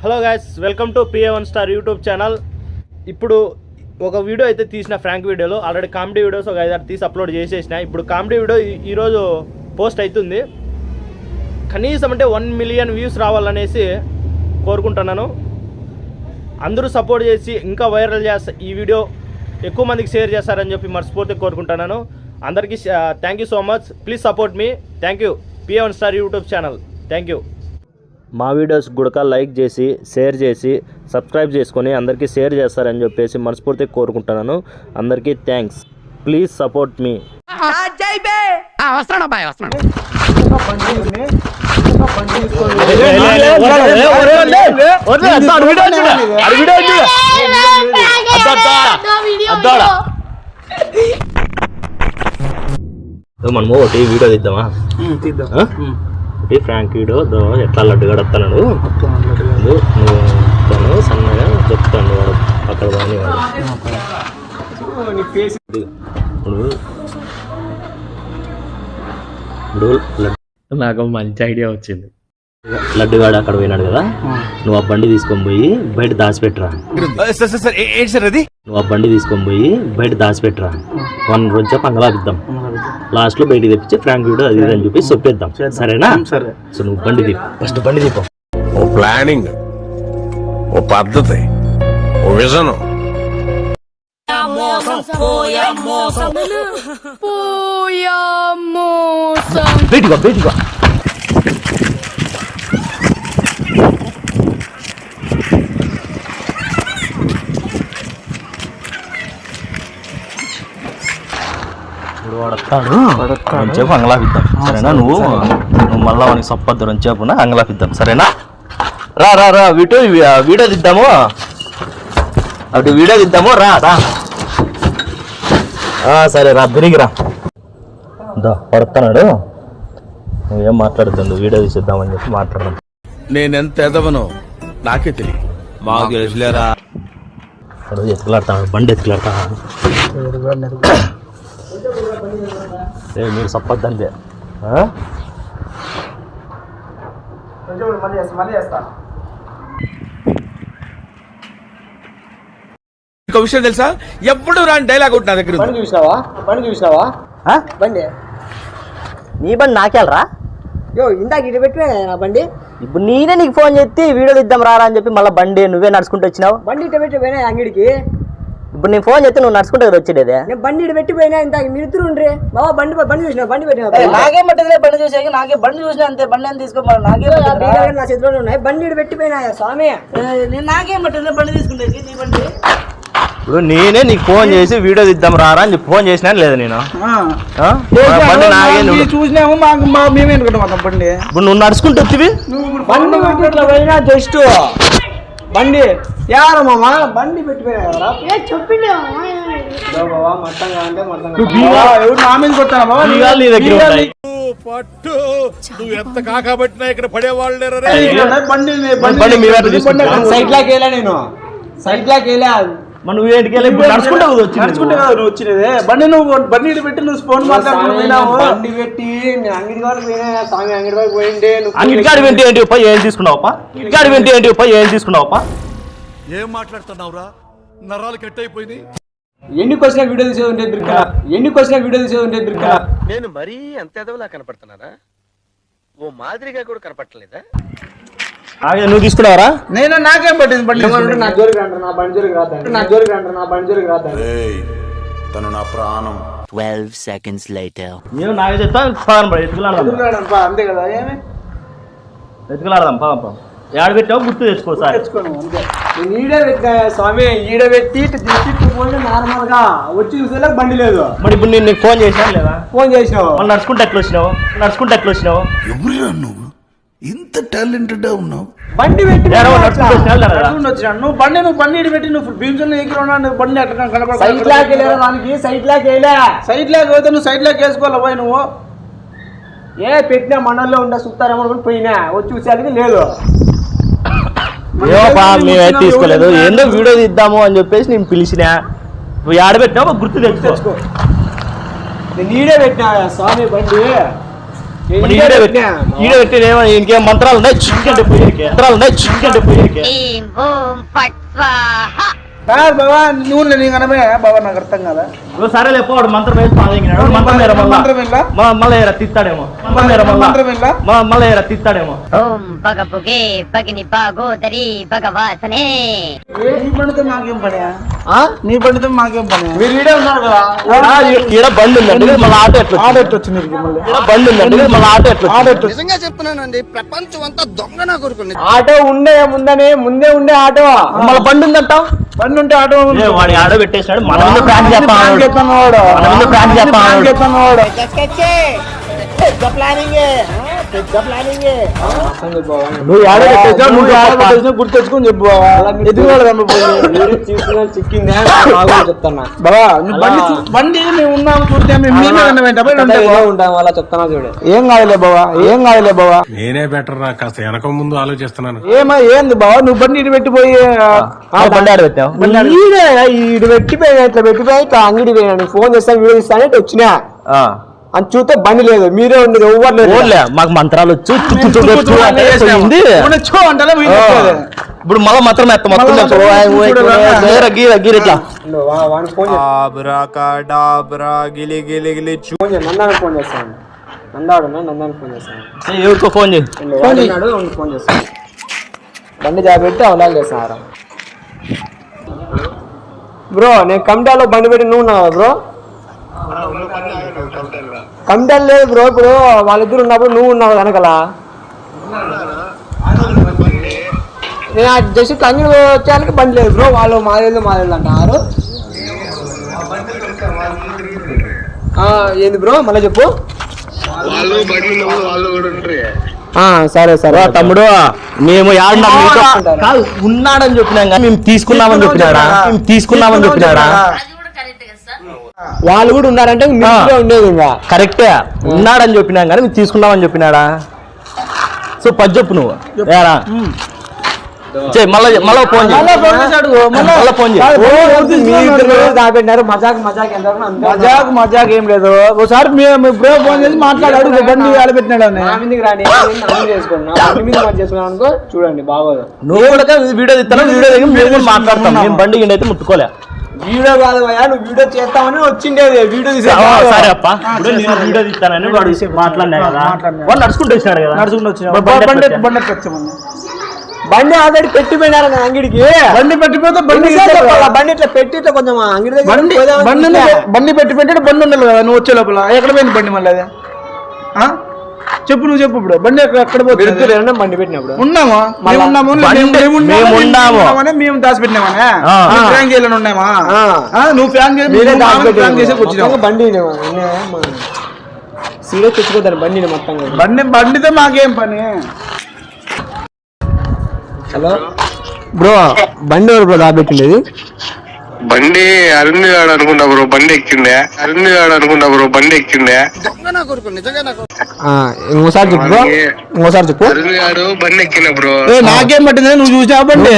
Hello guys, welcome to PA1 star YouTube channel. ఇప్పుడు ఒక video అయితే తీసిన ఫ్రాంక్ వీడియోలో ఆల్రెడీ కామెడీ వీడియోస్ ఒక 5-6 తీసి అప్లోడ్ చేసేసిన. ఇప్పుడు కామెడీ వీడియో ఈరోజు పోస్ట్ అవుతుంది. కనీసం అంటే 1 మిలియన్ వ్యూస్ రావాలనేసి కోరుకుంటున్నాను. అందరూ సపోర్ట్ చేసి ఇంకా వైరల్ చేస్తా ఈ వీడియో ఎక్కువ మందికి షేర్ చేస్తారని చెప్పి మనస్ఫూర్తిగా కోరుకుంటున్నాను. అందరికీ thank you so much. Please support me. Thank you. PA1 star YouTube channel. Thank you. మా వీడియోస్ కూడా లైక్ చేసి షేర్ చేసి సబ్స్క్రైబ్ చేసుకొని అందరికీ షేర్ చేస్తారని చెప్పేసి మనస్ఫూర్తిగా కోరుకుంటున్నాను. అందరికీ థ్యాంక్స్. ప్లీజ్ సపోర్ట్ మీ. మనము ఒకటి వీడియో తీద్దామా? ఒకటి ఫ్రాంక్ వీడియో ఎట్లా లడ్డు గడతాడు నువ్వు సన్నగా చెప్తాను వాడు అక్కడ బాగా నాకు మంచి ఐడియా వచ్చింది. లడ్డుగాడు అక్కడ పోయినాడు కదా, నువ్వు ఆ బండి తీసుకొని పోయి బయట దాచిపెట్టరా. నువ్వు ఆ బండి తీసుకొని పోయి బయట దాచిపెట్టరా. 1 రోజు చెప్పి అంగలాపిద్దాం. లాస్ట్ లో బయటికి తెప్పించి ఫ్రాంక్ వీడియో అది అని చెప్పి చెప్పేద్దాం. సరేనా? సో నువ్వు బండి దీపం, ఫస్ట్ బండి దీపం. ఓ ప్లానింగ్, ఓ పద్ధతి, ఓ విజన్. బయటిగా బయటిగా వాడతాడు చెప్పు అంగలాపిద్దాం. సరేనా? నువ్వు మళ్ళా వానికి సప్పద్దు అని చెప్పు అంగలాపిద్దాం. సరేనా? రా రా రా వీడియో తీద్దాము. అటు వీడియో తీద్దాము. రా రా. సరే రా, తిరిగి రా. పడుతున్నాడు. నువ్వేం మాట్లాడుతుంది? వీడియో తీసిద్దామని చెప్పి మాట్లాడదాం. నేనెంత ఎదవనో నాకే తెలియదు. మాకు తెలుసులేరా. ఎత్తుకులాడతాడు, బండి ఎత్తుకులాడతాడు. మీరు సప్పద్దంతే. ఇంకో విషయం తెలుసా? ఎప్పుడు రాని డైలాగ్ ఒకటి నా దగ్గర. బండి చూసినావా? బండి నీ బండి నాకేళ్ళరా? ఇందాక ఇటు పెట్టినా నా బండి. ఇప్పుడు నేనే నీకు ఫోన్ చేసి వీడియో తీద్దాం రారా అని చెప్పి మళ్ళీ బండి నువ్వే నడుచుకుంటూ వచ్చినావు. బండి ఇటు పెట్టి పోయినా అంగడికి. ఇప్పుడు నేను ఫోన్ చేస్తే నువ్వు నడుచుకుంటే కదా వచ్చేదే. నేను బండి ఇటు పెట్టి పోయినా ఇందాక మీరు ఇద్దరు ఉండ్రి. బాబా బండి చూసినా, బండి పెట్టినా. నాకేం పట్టదులే బండి చూసాక. నాకే బండి చూసినా అంతే. బండి అని తీసుకోమని నాకే నా చేతిలో ఉన్నాయి. బండి ఇటు పెట్టి పోయినా స్వామి. నేను నాకేం పట్టదులే బండి తీసుకుంటే నీ బండి. ఇప్పుడు నేనే నీకు ఫోన్ చేసి వీడియో తీద్దాం రారా అని చెప్పి ఫోన్ చేసినా లేదా నేను? చూసినాము మేమే అనుకుంటాం బండి. ఇప్పుడు నువ్వు నడుచుకుంటూ వచ్చివి బండి పెట్టి పోయినా జస్ట్ బండి యారమ్మా బండి పెట్టిపోయినా కదా. చెప్పిండే మట్టంగా అంటే పట్టు నువ్వు ఎంత కాకబట్టినా ఇక్కడ పడేవాళ్ళు. సైట్ లాక్ వెళ్ళా, నేను సైట్ లాక్ వెళ్ళా. నువ్వు ఏంటికి నడుచుకుంటా నువ్వు వచ్చినదే బండి. నువ్వు బండి పెట్టి నువ్వు ఫోన్ మాట్లాడుతున్నావు. బండి పెట్టి నేను అంగడి వరకు పోయినా స్వామి. అంగడి వరకు పోయిండే. అంగడికాడి వెంటి ఏంటి పై ఏం తీసుకున్నావప్ప? ఇంటికాడి వెంటి ఏంటి పై ఏం తీసుకున్నావప్ప? ఏం మాట్లాడుతున్నావురా? నరాలు కట్ అయిపోయింది. ఎన్ని క్వశ్చన్ వీడియో తీసేది ఉంటే బిర్కలా. నేను మరీ అంత ఎదవలా కనపడుతున్నారా? ఓ మాదిరిగా కూడా కనపడలేదా? నువ్వు తీసుకున్నావరా? నేను నాకేం పట్టింది బండి. నా జోలికి రంటారు, నా బండి జోలికి రాదు. తను నా ప్రాణం. 12 seconds later. నేను నాకు చెప్తాను ఎత్తుకులాడదాం. అంతే కదా. ఏమి ఎత్తుకులాడదాం. పాప ఏడ పెట్టావు గుర్తు తెచ్చుకో సార్. నేను ఈడే పెట్టా స్వామి. ఈడ పెట్టి పోయి నార్మల్ గా వచ్చి చూసేలా బండి లేదు. మరి ఇప్పుడు నేను నీకు ఫోన్ చేసినా లేదా? ఫోన్ చేసినావు. నడుచుకుంటే ఎట్లా వచ్చినావు? ఎవరురా నువ్వు? ఇంత టాలెంటెడ్ ఉన్నావు. బండి పెట్టి వచ్చినావు. బండి పెట్టి నువ్వు బీమ్స్ ఎగిరి బండి అట్లా కనపడ. సైట్ లాక్ వెళ్ళా దానికి. సైట్ లాక్ పోతే నువ్వు సైట్ లాక్ వేసుకోవాలి పోయి. నువ్వు పెట్టినా మండల్లో ఉండే చూస్తారేమో పోయినా వచ్చి చూసేది లేదు. మేమైతే తీసుకోలేదు. ఏందో వీడియో తీద్దాము అని చెప్పేసి నేను పిలిచినా. నువ్వు ఆడబెట్టినా గుర్తు తెచ్చుకో. నీడే పెట్టినా స్వామి బండి. ఈడే పెట్టి ఇంకేం మంత్రాలు ఉన్నాయి చిక్కండి పోయికే మంత్రాలు ఉన్నాయి చిక్కండి పోయికే బాబా నువ్వు నీకు అనమే బాబా నాకు అర్థం కదా సరేలే పోడు మంత్రం వేసి పాదగినాడు మంత్రం వేర మళ్ళీ తిత్తాడేమో మళ్ళీ తిత్తాడేమో ఓం పగ పుగే పగిని పాగోదరి భగవాసనే నీ పండితో మాకేం పని నీ పండితో మాకేం పని మీరు ఈడే ఉన్నారు కదా ఈడ బండి ఉందండి మళ్ళీ ఆటో ఎట్లా వచ్చింది బండి ఉందండి మళ్ళీ ఆటో ఎట్లా నిజంగా చెప్తున్నానండి ప్రపంచం అంతా దొంగ నా కొడుకుని. ఆటో ఉండే ముందే ఉండే ఆటో మళ్ళీ బండి ఉందంటావు బండి ఉంటే ఆటో వాడి ఆటో పెట్టేసినాడు మన ముందు ప్రాంక్ చేస్తాను నువ్వు ఆడో పెట్టేసావు గుర్తు తెచ్చుకొని చెప్పు చిక్కిందా చెప్తాను బాబా బండి మేము ఉన్నాము చూస్తే ఉంటాం అలా చెప్తానా చూడు ఏం కాదులే బాబా నేనే బెటర్ రా కాస్త వెనక ముందు ఆలోచిస్తున్నాను. ఏంది బాబా నువ్వు బండి ఇటు పెట్టిపోయి బండి ఆడ పెట్టావు ఇటు పెట్టిపోయి ఇట్లా పెట్టిపోయి ఇట్లా అంగడి పోయినా ఫోన్ చేస్తాను వీడియో ఇస్తాను వచ్చినా అని చూస్తే బండి లేదు మీరే ఉండదు ఎవరు లేదు మాకు మంత్రాలు వచ్చు ఇప్పుడు మళ్ళీ మాత్రం గీరెట్లా నందానికి ఫోన్ చేస్తాను నందానికి ఫోన్ చేస్తాను ఎవరికో ఫోన్ చేయి ఫోన్ చేస్తాను బండి జాబెట్టి అవలాలు చేస్తాను బ్రో నేను కమిటాలో బండి పెట్టి నువ్వు ఉన్నావా బ్రో కమిటాలు లేదు బ్రో ఇప్పుడు వాళ్ళిద్దరు ఉన్నప్పుడు నువ్వు ఉన్నావు వెనకల నేను జస్ట్ అంగడి వచ్చేయాలకి బండి లేదు బ్రో వాళ్ళు మాదేళ్ళు అంటారు ఏంది బ్రో మళ్ళీ చెప్పు సరే సరే తమ్ముడు మేము కాదు ఉన్నాడని చెప్పినాం కానీ మేము తీసుకున్నామని చెప్పినాడా వాళ్ళు కూడా ఉన్నారంటే ఉండేది ఇంకా కరెక్టే ఉన్నాడని చెప్పినాం కానీ మేము తీసుకున్నామని చెప్పినాడా సో పది చెప్పు నువ్వు ఏరా మళ్ళా ఫోన్ దాపెట్టినారు మజాక్ ఏం లేదు ఒకసారి ఫోన్ చేసి మాట్లాడాడు బండి ఆడబెట్టినాడు చేసుకున్నాను అనుకో చూడండి బాగోదు నువ్వు కూడా వీడియో తీస్తాను వీడియో మాట్లాడతాం నేను బండి అయితే ముట్టుకోలే వీడియో కాదు నువ్వు వీడియో చేస్తామని వచ్చిండేది వీడియో సరే అప్ప వీడియో తీస్తానని వాడు మాట్లాడినా కదా వాడు నడుచుకుంటూ వచ్చినాడు కదా నడుచుకుంటూ వచ్చిన బండి ఆల్రెడీ పెట్టిపోయినారు అంగడికి బండి పెట్టిపోతే బండి ఇట్లా పెట్టి ఇట్లా కొంచెం అంగడి బండి పెట్టి పెట్టాడు బండి ఉండాలి కదా నువ్వు వచ్చే లోపల ఎక్కడ పోయింది బండి మళ్ళీ అదే చెప్పు నువ్వు చెప్పు ఇప్పుడు బండి ఎక్కడ పోతుంది బండి పెట్టినప్పుడు ఉన్నామా మేము దాచిపెట్టినామా ఫ్రాంక్ చేయాలని ఉన్నామా నువ్వు ఫ్రాంక్ చేసి వచ్చినావు బండి సీరియస్ తెచ్చుకోద్దాను బండిని బండితో మాకేం పని హలో బ్రో బండి ఎవరు బ్రో దాబెట్టిండేది బండి అరుణ్ గాడు అనుకుంటా బ్రో బండి ఎక్కిండే దొంగ నా కొడుకు నిజంగా నాకు. ఇంకోసారి చెప్పు బ్రో ఇంకోసారి చెప్పు అరుణ్ గాడు బండి ఎక్కిన బ్రో నాకేం పట్టింది నువ్వు చూసావు బండి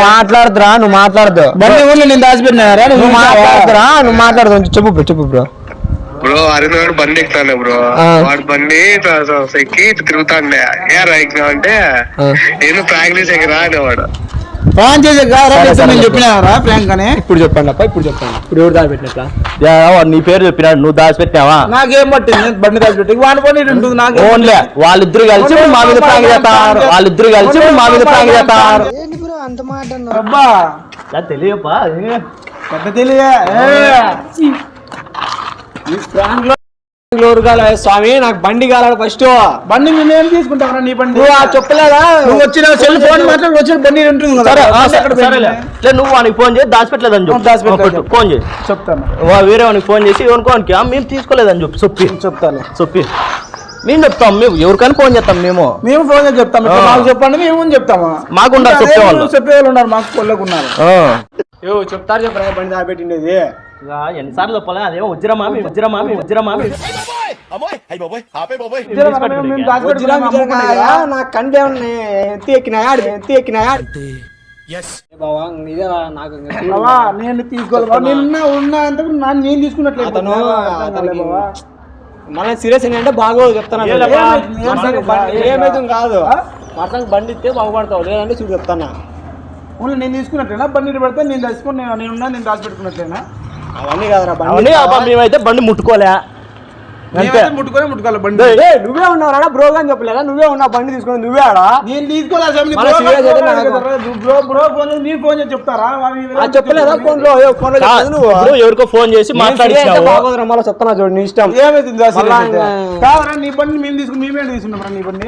నువ్వు మాట్లాడదు బండి ఊళ్ళో నేను దాచిపెట్టినారా నువ్వు మాట్లాడదు చెప్పు బ్రో అరుణ్ గాడు బండి ఎక్కుతాను బ్రో వాడు బండి ఎక్కి తిరుగుతాండే ఏ ఎక్కినా అంటే నేను ప్రాక్టీస్ ఎక్కరా అనేవాడు ప్రాంక్ చేసే చెప్పినారా ప్రాంక్ అని ఇప్పుడు చెప్పండి ఇప్పుడు ఎవరు దాచిపెట్టినట్లా నీ పేరు చెప్పినాడు నువ్వు దాచిపెట్టావా నాకేం పట్టింది బండి దాచిపెట్టి వాడి పని ఉంటుంది నాకు ఓన్లే వాళ్ళిద్దరు కలిసి మా మీద ప్రాంక్ చేస్తారు అబ్బా తెలియపా పెద్ద తెలియ స్వామి నాకు బండి కాలాడు ఫస్ట్ బండి మేమేం తీసుకుంటాం నీ బండి చెప్పలేదా నువ్వు వచ్చిన సెల్ ఫోన్ మాట్లాడి వచ్చిన బండి ఉంటుంది నువ్వు వానికి ఫోన్ చేసి దాచిపెట్టలేదని చెప్పు ఫోన్ చేసి చెప్తాను వేరే వానికి ఫోన్ చేసి ఎవరికోనికి మేము తీసుకోలేదని చెప్పు చెప్పి మేము చెప్తాం మేము ఎవరికైనా ఫోన్ చేస్తాం మేము ఫోన్ చేసి చెప్తాం మాకు చెప్పండి మేము చెప్తాము మాకున్నారు చెప్పేవాళ్ళు ఉన్నారు మాకు కొల్లకున్నారు చెప్తారు చెప్పరా బండి దాపెట్టిండేది ఎన్నిసార్లు చెప్పాలి అదేమో వజ్రమా నా కంటే ఎత్తి ఎక్కినాయా నేను తీసుకోవాలి ఉన్నా అంతకు నేను తీసుకున్నట్లేదు మళ్ళీ సీరియస్ ఏంటంటే బాగోదు చెప్తాను. ఏలబ్బా? ఏమైతుంది కాదు, మరసంగా బండి ఇస్తే బాగుపడతావు, లేదంటే చూడు చెప్తానా. ఓన్లీ నేను తీసుకున్నట్లేనా బండి పెడితే నేను తీసుకుని నేను దాచి పెట్టుకున్నట్లేనా? అవన్నీ కాదురా అవన్నీ అబ్బా, మేమైతే బండి ముట్టుకోలే అంతే. ముట్టుకోవాలి బండి. నువ్వే ఉన్నావు బ్రో అని చెప్పలేదా? నువ్వే ఉన్నావు బండి తీసుకుని, నువ్వే ఆడా నేను తీసుకోలేదు. ఫోన్ చేసి చెప్తారా? చెప్పలేదా ఫోన్ లో నువ్వు ఇప్పుడు ఎవరికో ఫోన్ చేసి మాట్లాడించావు. బాగోదురా మళ్ళీ చెప్తానా చూడు, నీ ఇష్టం. ఏమైతుంది కాదరా? నీ బండి మేము తీసుకుని మేమే తీసుకున్నాం. నీ బండి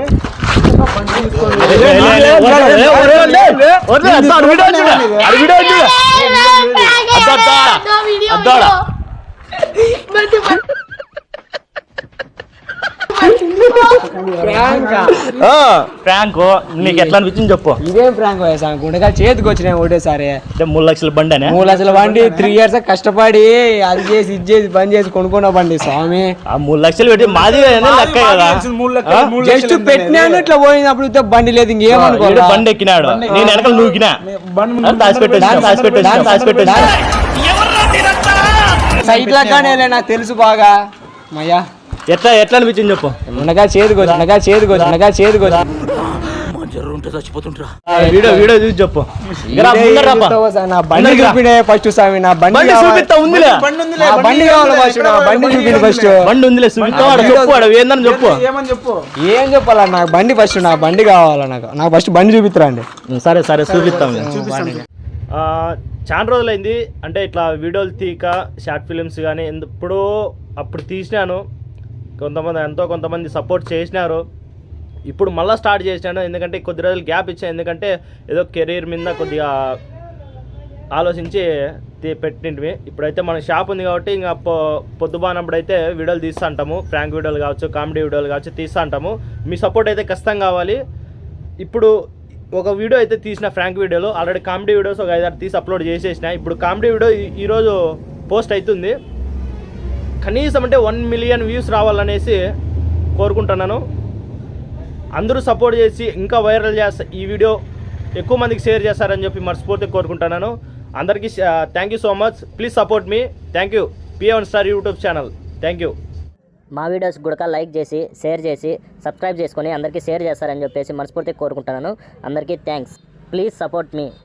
ఫ్రాంక్ నీకు ఎట్లా అనిపించింది చెప్పు. ఇదేం ప్రాంక్ వయసా గుండెగా చేతికి వచ్చినాయి ఒకటేసారి. అంటే 3 లక్షల బండి అనే 3 లక్షల బండి 3 years కష్టపడి అది చేసి ఇది చేసి బంద్ చేసి కొనుక్కున్న బండి స్వామి. ఆ 3 లక్షలు పెట్టి మాది లెక్క కదా. జస్ట్ పెట్టినాను ఇట్లా పోయినప్పుడు ఇస్తే బండి లేదు, ఇంకేమనుకో. బండి ఎక్కినాడు, నేను వెనకాల నూకినా, దాచిపెట్టేసి సైట్ లాగానే నాకు తెలుసు బాగా. మయ్యా ఎట్లా అనిపించింది చెప్పు. ఉండగా చేదుకోవచ్చు. వీడియో చూసి చెప్పు. నా బండి చూపినే ఫస్ట్ స్వామి. నా బండి ఉందిలే, బండి కావాలి ఫస్ట్. నా బండి చూపింది ఫస్ట్. బండి ఉందిలే చెప్పు, ఏందని చెప్పు. ఏమని చెప్పు. ఏం చెప్పాలా? నాకు బండి ఫస్ట్, నా బండి కావాలా. నాకు ఫస్ట్ బండి చూపిస్తారండి. సరే చూపిస్తాం. చాలా రోజులైంది అంటే ఇట్లా వీడియోలు తీక షార్ట్ ఫిలిమ్స్ కానీ అప్పుడు తీసినాను. కొంతమంది సపోర్ట్ చేసినారు. ఇప్పుడు మళ్ళీ స్టార్ట్ చేసినాను, ఎందుకంటే కొద్ది రోజులు గ్యాప్ ఇచ్చాను. ఎందుకంటే ఏదో కెరీర్ మీద కొద్దిగా ఆలోచించి పెట్టినవి. ఇప్పుడైతే మన షాప్ ఉంది కాబట్టి ఇంకా పొద్దుబానప్పుడు అయితే వీడియోలు తీస్తూ ఉంటాము. ఫ్రాంక్ వీడియోలు కావచ్చు, కామెడీ వీడియోలు కావచ్చు తీస్తూ ఉంటాము. మీ సపోర్ట్ అయితే ఖచ్చితంగా కావాలి. ఇప్పుడు ఒక వీడియో అయితే తీసిన ఫ్రాంక్ వీడియోలో ఆల్రెడీ కామెడీ వీడియోస్ ఒక 5-6 తీసి అప్లోడ్ చేసేసిన. ఇప్పుడు కామెడీ వీడియో ఈరోజు పోస్ట్ అవుతుంది. కనీసం అంటే 1 million వ్యూస్ రావాలనేసి కోరుకుంటున్నాను. అందరూ సపోర్ట్ చేసి ఇంకా వైరల్ చేస్తా ఈ వీడియో ఎక్కువ మందికి షేర్ చేస్తారని చెప్పి మనస్ఫూర్తిగా కోరుకుంటున్నాను. అందరికీ thank you so much. Please support me. Thank you. PA1 Star YouTube channel. Thank you. మా వీడియోస్ కూడా లైక్ చేసి షేర్ చేసి సబ్స్క్రైబ్ చేసుకొని అందరికీ షేర్ చేస్తారని చెప్పేసి మనస్ఫూర్తిగా కోరుకుంటున్నాను. అందరికీ థ్యాంక్స్. Please support me.